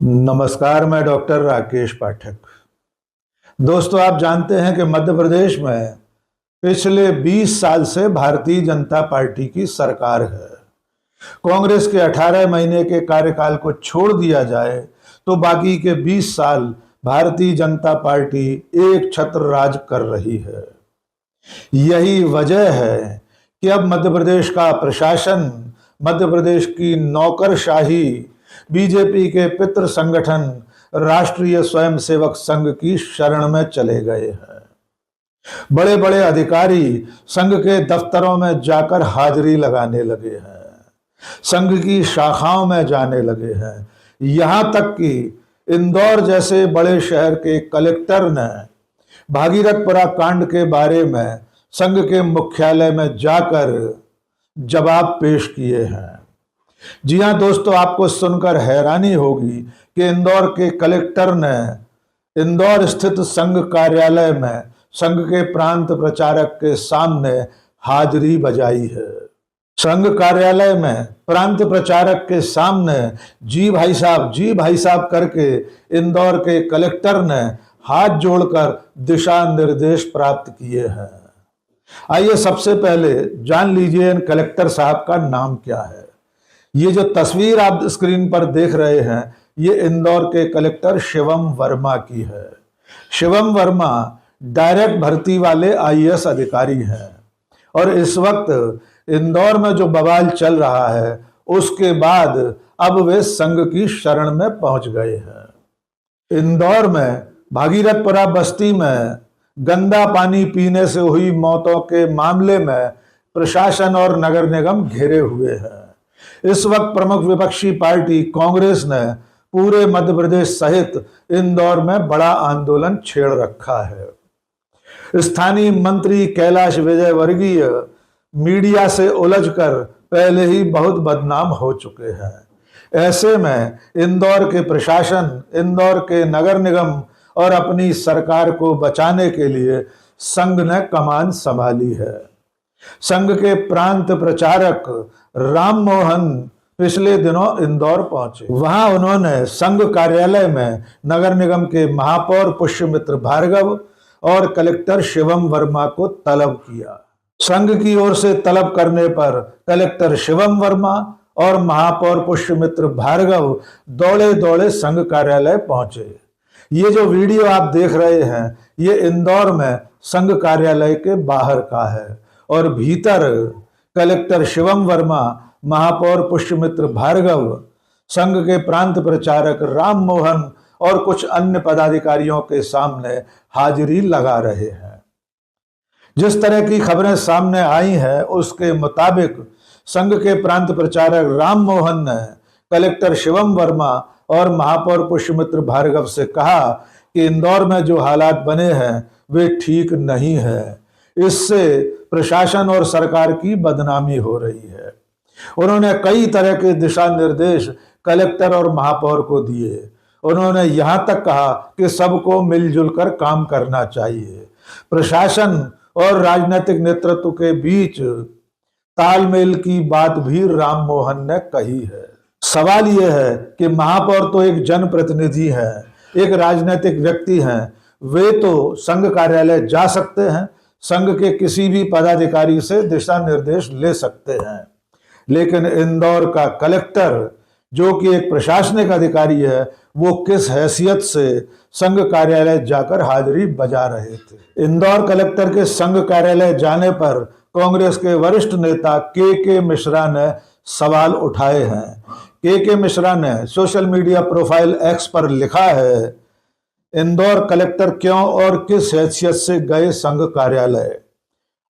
नमस्कार, मैं डॉक्टर राकेश पाठक। दोस्तों, आप जानते हैं कि मध्य प्रदेश में पिछले 20 साल से भारतीय जनता पार्टी की सरकार है। कांग्रेस के 18 महीने के कार्यकाल को छोड़ दिया जाए तो बाकी के 20 साल भारतीय जनता पार्टी एक छत्र राज कर रही है। यही वजह है कि अब मध्य प्रदेश का प्रशासन, मध्य प्रदेश की नौकरशाही बीजेपी के पितृ संगठन राष्ट्रीय स्वयंसेवक संघ की शरण में चले गए हैं। बड़े बड़े अधिकारी संघ के दफ्तरों में जाकर हाजिरी लगाने लगे हैं, संघ की शाखाओं में जाने लगे हैं। यहां तक कि इंदौर जैसे बड़े शहर के कलेक्टर ने भागीरथपुरा कांड के बारे में संघ के मुख्यालय में जाकर जवाब पेश किए हैं। जी हां दोस्तों, आपको सुनकर हैरानी होगी कि इंदौर के कलेक्टर ने इंदौर स्थित संघ कार्यालय में संघ के प्रांत प्रचारक के सामने हाजिरी बजाई है। संघ कार्यालय में प्रांत प्रचारक के सामने जी भाई साहब करके इंदौर के कलेक्टर ने हाथ जोड़कर दिशा निर्देश प्राप्त किए हैं। आइए सबसे पहले जान लीजिए इन कलेक्टर साहब का नाम क्या है। ये जो तस्वीर आप स्क्रीन पर देख रहे हैं, ये इंदौर के कलेक्टर शिवम वर्मा की है। शिवम वर्मा डायरेक्ट भर्ती वाले आईएएस अधिकारी हैं और इस वक्त इंदौर में जो बवाल चल रहा है उसके बाद अब वे संघ की शरण में पहुंच गए हैं। इंदौर में भागीरथपुरा बस्ती में गंदा पानी पीने से हुई मौतों के मामले में प्रशासन और नगर निगम घिरे हुए हैं। इस वक्त प्रमुख विपक्षी पार्टी कांग्रेस ने पूरे मध्य प्रदेश सहित इंदौर में बड़ा आंदोलन छेड़ रखा है। स्थानीय मंत्री कैलाश विजयवर्गीय मीडिया से उलझकर पहले ही बहुत बदनाम हो चुके हैं। ऐसे में इंदौर के प्रशासन, इंदौर के नगर निगम और अपनी सरकार को बचाने के लिए संघ ने कमान संभाली है। संघ के प्रांत प्रचारक राम मोहन पिछले दिनों इंदौर पहुंचे। वहां उन्होंने संघ कार्यालय में नगर निगम के महापौर पुष्यमित्र भार्गव और कलेक्टर शिवम वर्मा को तलब किया। संघ की ओर से तलब करने पर कलेक्टर शिवम वर्मा और महापौर पुष्यमित्र भार्गव दौड़े दौड़े संघ कार्यालय पहुंचे। ये जो वीडियो आप देख रहे हैं, ये इंदौर में संघ कार्यालय के बाहर का है और भीतर कलेक्टर शिवम वर्मा, महापौर पुष्यमित्र भार्गव, संघ के प्रांत प्रचारक राम मोहन और कुछ अन्य पदाधिकारियों के सामने हाजिरी लगा रहे हैं। जिस तरह की खबरें सामने आई हैं उसके मुताबिक संघ के प्रांत प्रचारक राम मोहन ने कलेक्टर शिवम वर्मा और महापौर पुष्यमित्र भार्गव से कहा कि इंदौर में जो हालात बने हैं वे ठीक नहीं है, इससे प्रशासन और सरकार की बदनामी हो रही है। उन्होंने कई तरह के दिशा निर्देश कलेक्टर और महापौर को दिए। उन्होंने यहां तक कहा कि सबको मिलजुल कर काम करना चाहिए। प्रशासन और राजनीतिक नेतृत्व के बीच तालमेल की बात भी राम मोहन ने कही है। सवाल यह है कि महापौर तो एक जनप्रतिनिधि है, एक राजनीतिक व्यक्ति हैं, वे तो संघ कार्यालय जा सकते हैं, संघ के किसी भी पदाधिकारी से दिशा निर्देश ले सकते हैं, लेकिन इंदौर का कलेक्टर जो कि एक प्रशासनिक अधिकारी है, वो किस हैसियत से संघ कार्यालय जाकर हाजिरी बजा रहे थे। इंदौर कलेक्टर के संघ कार्यालय जाने पर कांग्रेस के वरिष्ठ नेता के मिश्रा ने सवाल उठाए हैं। के मिश्रा ने सोशल मीडिया प्रोफाइल एक्स पर लिखा है, इंदौर कलेक्टर क्यों और किस हैसियत से गए संघ कार्यालय।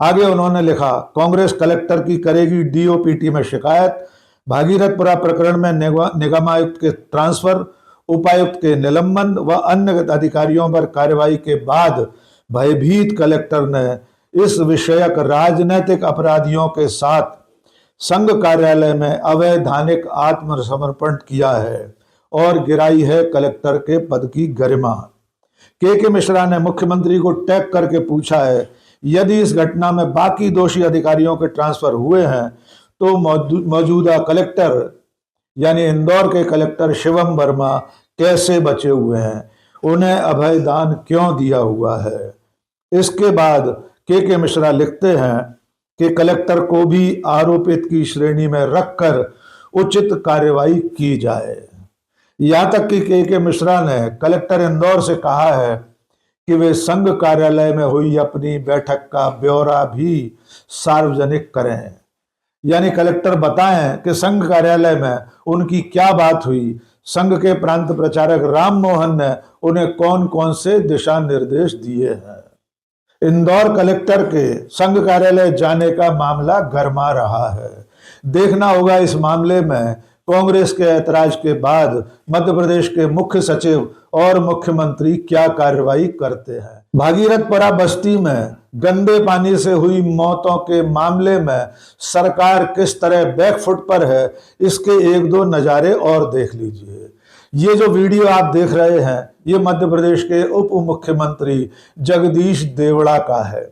आगे उन्होंने लिखा, कांग्रेस कलेक्टर की करेगी डीओपीटी में शिकायत, भागीरथपुरा प्रकरण में निगमायुक्त के ट्रांसफर, उपायुक्त के निलंबन व अन्य अधिकारियों पर कार्रवाई के बाद भयभीत कलेक्टर ने इस विषयक राजनीतिक अपराधियों के साथ संघ कार्यालय में अवैधानिक आत्मसमर्पण किया है और गिराई है कलेक्टर के पद की गरिमा। के मिश्रा ने मुख्यमंत्री को टैग करके पूछा है, यदि इस घटना में बाकी दोषी अधिकारियों के ट्रांसफर हुए हैं तो मौजूदा कलेक्टर यानी इंदौर के कलेक्टर शिवम वर्मा कैसे बचे हुए हैं, उन्हें अभयदान क्यों दिया हुआ है। इसके बाद के मिश्रा लिखते हैं कि कलेक्टर को भी आरोपित की श्रेणी में रखकर उचित कार्रवाई की जाए। यहाँ तक कि के मिश्रा ने कलेक्टर इंदौर से कहा है कि वे संघ कार्यालय में हुई अपनी बैठक का ब्यौरा भी सार्वजनिक करें। यानी कलेक्टर बताएं कि संघ कार्यालय में उनकी क्या बात हुई, संघ के प्रांत प्रचारक राम मोहन ने उन्हें कौन कौन से दिशा निर्देश दिए हैं। इंदौर कलेक्टर के संघ कार्यालय जाने का मामला गरमा रहा है। देखना होगा इस मामले में कांग्रेस के ऐतराज के बाद मध्य प्रदेश के मुख्य सचिव और मुख्यमंत्री क्या कार्रवाई करते हैं। भागीरथपुरा बस्ती में गंदे पानी से हुई मौतों के मामले में सरकार किस तरह बैकफुट पर है, इसके एक दो नजारे और देख लीजिए। ये जो वीडियो आप देख रहे हैं, ये मध्य प्रदेश के उप मुख्यमंत्री जगदीश देवड़ा का है।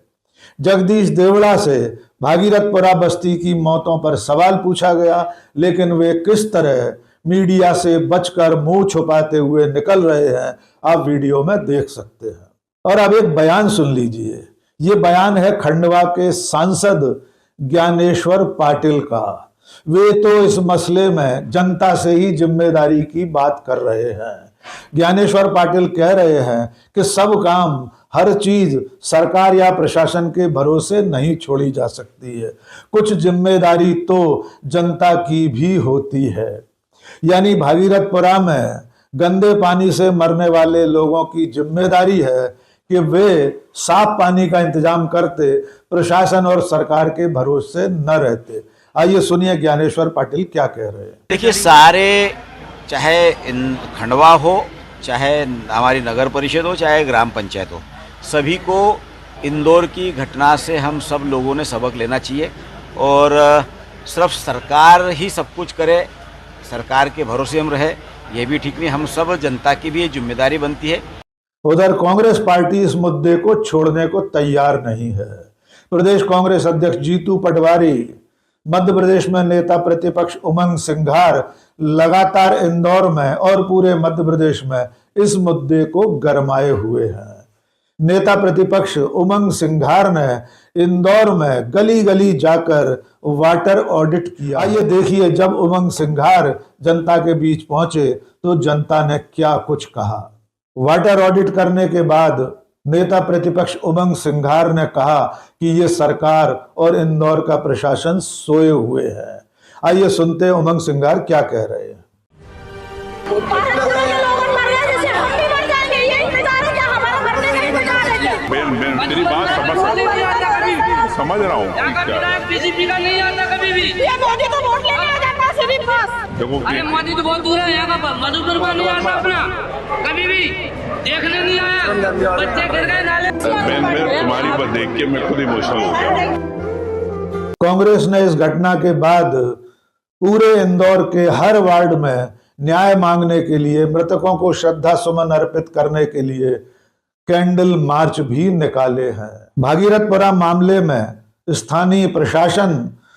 जगदीश देवड़ा से भागीरथपुरा बस्ती की मौतों पर सवाल पूछा गया, लेकिन वे किस तरह मीडिया से बचकर मुंह छुपाते हुए निकल रहे हैं, आप वीडियो में देख सकते हैं। और अब एक बयान सुन लीजिए। ये बयान है खंडवा के सांसद ज्ञानेश्वर पाटिल का। वे तो इस मसले में जनता से ही जिम्मेदारी की बात कर रहे हैं। ज्ञानेश्वर पाटिल कह रहे हैं कि सब काम, हर चीज सरकार या प्रशासन के भरोसे नहीं छोड़ी जा सकती है, कुछ जिम्मेदारी तो जनता की भी होती है। यानी भागीरथपुरा में गंदे पानी से मरने वाले लोगों की जिम्मेदारी है कि वे साफ पानी का इंतजाम करते, प्रशासन और सरकार के भरोसे न रहते। आइए सुनिए ज्ञानेश्वर पाटिल क्या कह रहे हैं। देखिए, सारे, चाहे खंडवा हो, चाहे हमारी नगर परिषद हो, चाहे ग्राम पंचायत हो, सभी को इंदौर की घटना से हम सब लोगों ने सबक लेना चाहिए। और सिर्फ सरकार ही सब कुछ करे, सरकार के भरोसे हम रहे, ये भी ठीक नहीं। हम सब जनता की भी ये जिम्मेदारी बनती है। उधर कांग्रेस पार्टी इस मुद्दे को छोड़ने को तैयार नहीं है। प्रदेश कांग्रेस अध्यक्ष जीतू पटवारी, मध्य प्रदेश में नेता प्रतिपक्ष उमंग सिंघार लगातार इंदौर में और पूरे मध्य प्रदेश में इस मुद्दे को गरमाए हुए हैं। नेता प्रतिपक्ष उमंग सिंघार ने इंदौर में गली गली जाकर वाटर ऑडिट किया। आइए देखिए, जब उमंग सिंघार जनता के बीच पहुंचे तो जनता ने क्या कुछ कहा। वाटर ऑडिट करने के बाद नेता प्रतिपक्ष उमंग सिंघार ने कहा कि ये सरकार और इंदौर का प्रशासन सोए हुए हैं। आइए सुनते हैं उमंग सिंघार क्या कह रहे हैं। मेरी बात समझ रहा हूँ। बीजेपी का नहीं आता कभी भी। ये मोदी तो वोट लेने आ जाता है सिर्फ बस। देखो, अरे मोदी तो बहुत दूर है, यहाँ का मधुपुर का नहीं आता अपना, कभी भी देखने नहीं आया। बच्चे गिर गए नाले। मैं तुम्हारी बात देख के मैं खुद इमोशनल हो गया। कांग्रेस ने इस घटना के बाद पूरे इंदौर के हर वार्ड में न्याय मांगने के लिए, मृतकों को श्रद्धा सुमन अर्पित करने के लिए कैंडल मार्च भी निकाले हैं। भागीरथपुरा मामले में स्थानीय प्रशासन,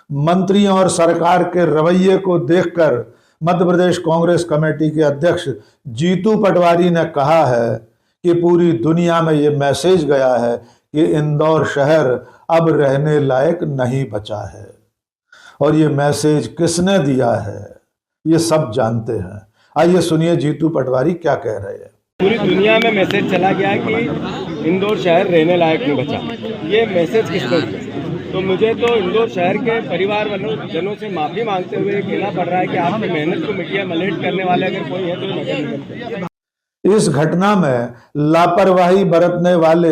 मंत्रियों और सरकार के रवैये को देखकर मध्य प्रदेश कांग्रेस कमेटी के अध्यक्ष जीतू पटवारी ने कहा है कि पूरी दुनिया में ये मैसेज गया है कि इंदौर शहर अब रहने लायक नहीं बचा है। और ये मैसेज किसने दिया है, ये सब जानते हैं। आइए सुनिए जीतू पटवारी क्या कह रहे हैं। पूरी दुनिया में मैसेज चला गया कि इंदौर शहर रहने लायक नहीं बचा। ये मैसेज किसने दिया? तो मुझे तो इंदौर शहर के परिवार वालों जनों से माफ़ी मांगते हुए कहना पड़ रहा है कि आपकी मेहनत को मीडिया मलेट करने वाले अगर कोई है तो नगर निगम के। इस घटना में लापरवाही बरतने वाले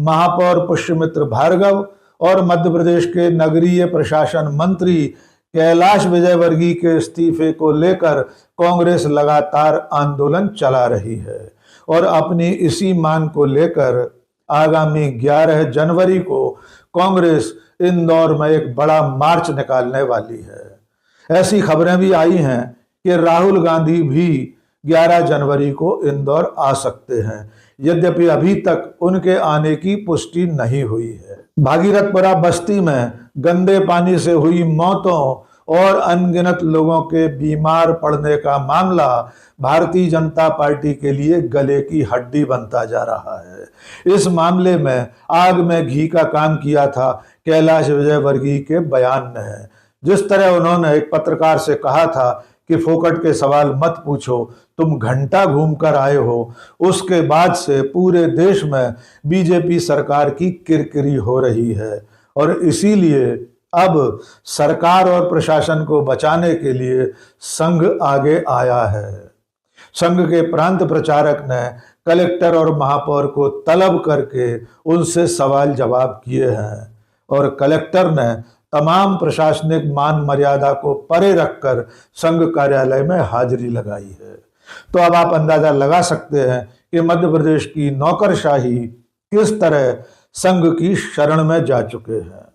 महापौर पुष्यमित्र भार्गव और मध्य प्रदेश के नगरीय प्रशासन मंत्री कैलाश विजयवर्गीय के इस्तीफे को लेकर कांग्रेस लगातार आंदोलन चला रही है और अपनी इसी मांग को लेकर आगामी 11 जनवरी को कांग्रेस इंदौर में एक बड़ा मार्च निकालने वाली है। ऐसी खबरें भी आई हैं कि राहुल गांधी भी 11 जनवरी को इंदौर आ सकते हैं, यद्यपि अभी तक उनके आने की पुष्टि नहीं हुई है। भागीरथपुरा बस्ती में गंदे पानी से हुई मौतों और अनगिनत लोगों के बीमार पड़ने का मामला भारतीय जनता पार्टी के लिए गले की हड्डी बनता जा रहा है। इस मामले में आग में घी का काम किया था कैलाश विजयवर्गीय के बयान ने। जिस तरह उन्होंने एक पत्रकार से कहा था कि फोकट के सवाल मत पूछो, तुम घंटा घूम कर आए हो, उसके बाद से पूरे देश में बीजेपी सरकार की किरकिरी हो रही है। और इसीलिए अब सरकार और प्रशासन को बचाने के लिए संघ आगे आया है। संघ के प्रांत प्रचारक ने कलेक्टर और महापौर को तलब करके उनसे सवाल जवाब किए हैं और कलेक्टर ने तमाम प्रशासनिक मान मर्यादा को परे रखकर संघ कार्यालय में हाजिरी लगाई है। तो अब आप अंदाजा लगा सकते हैं कि मध्य प्रदेश की नौकरशाही किस तरह संघ की शरण में जा चुके हैं।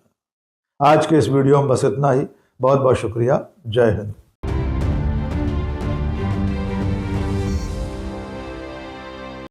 आज के इस वीडियो में बस इतना ही। बहुत बहुत शुक्रिया। जय हिंद।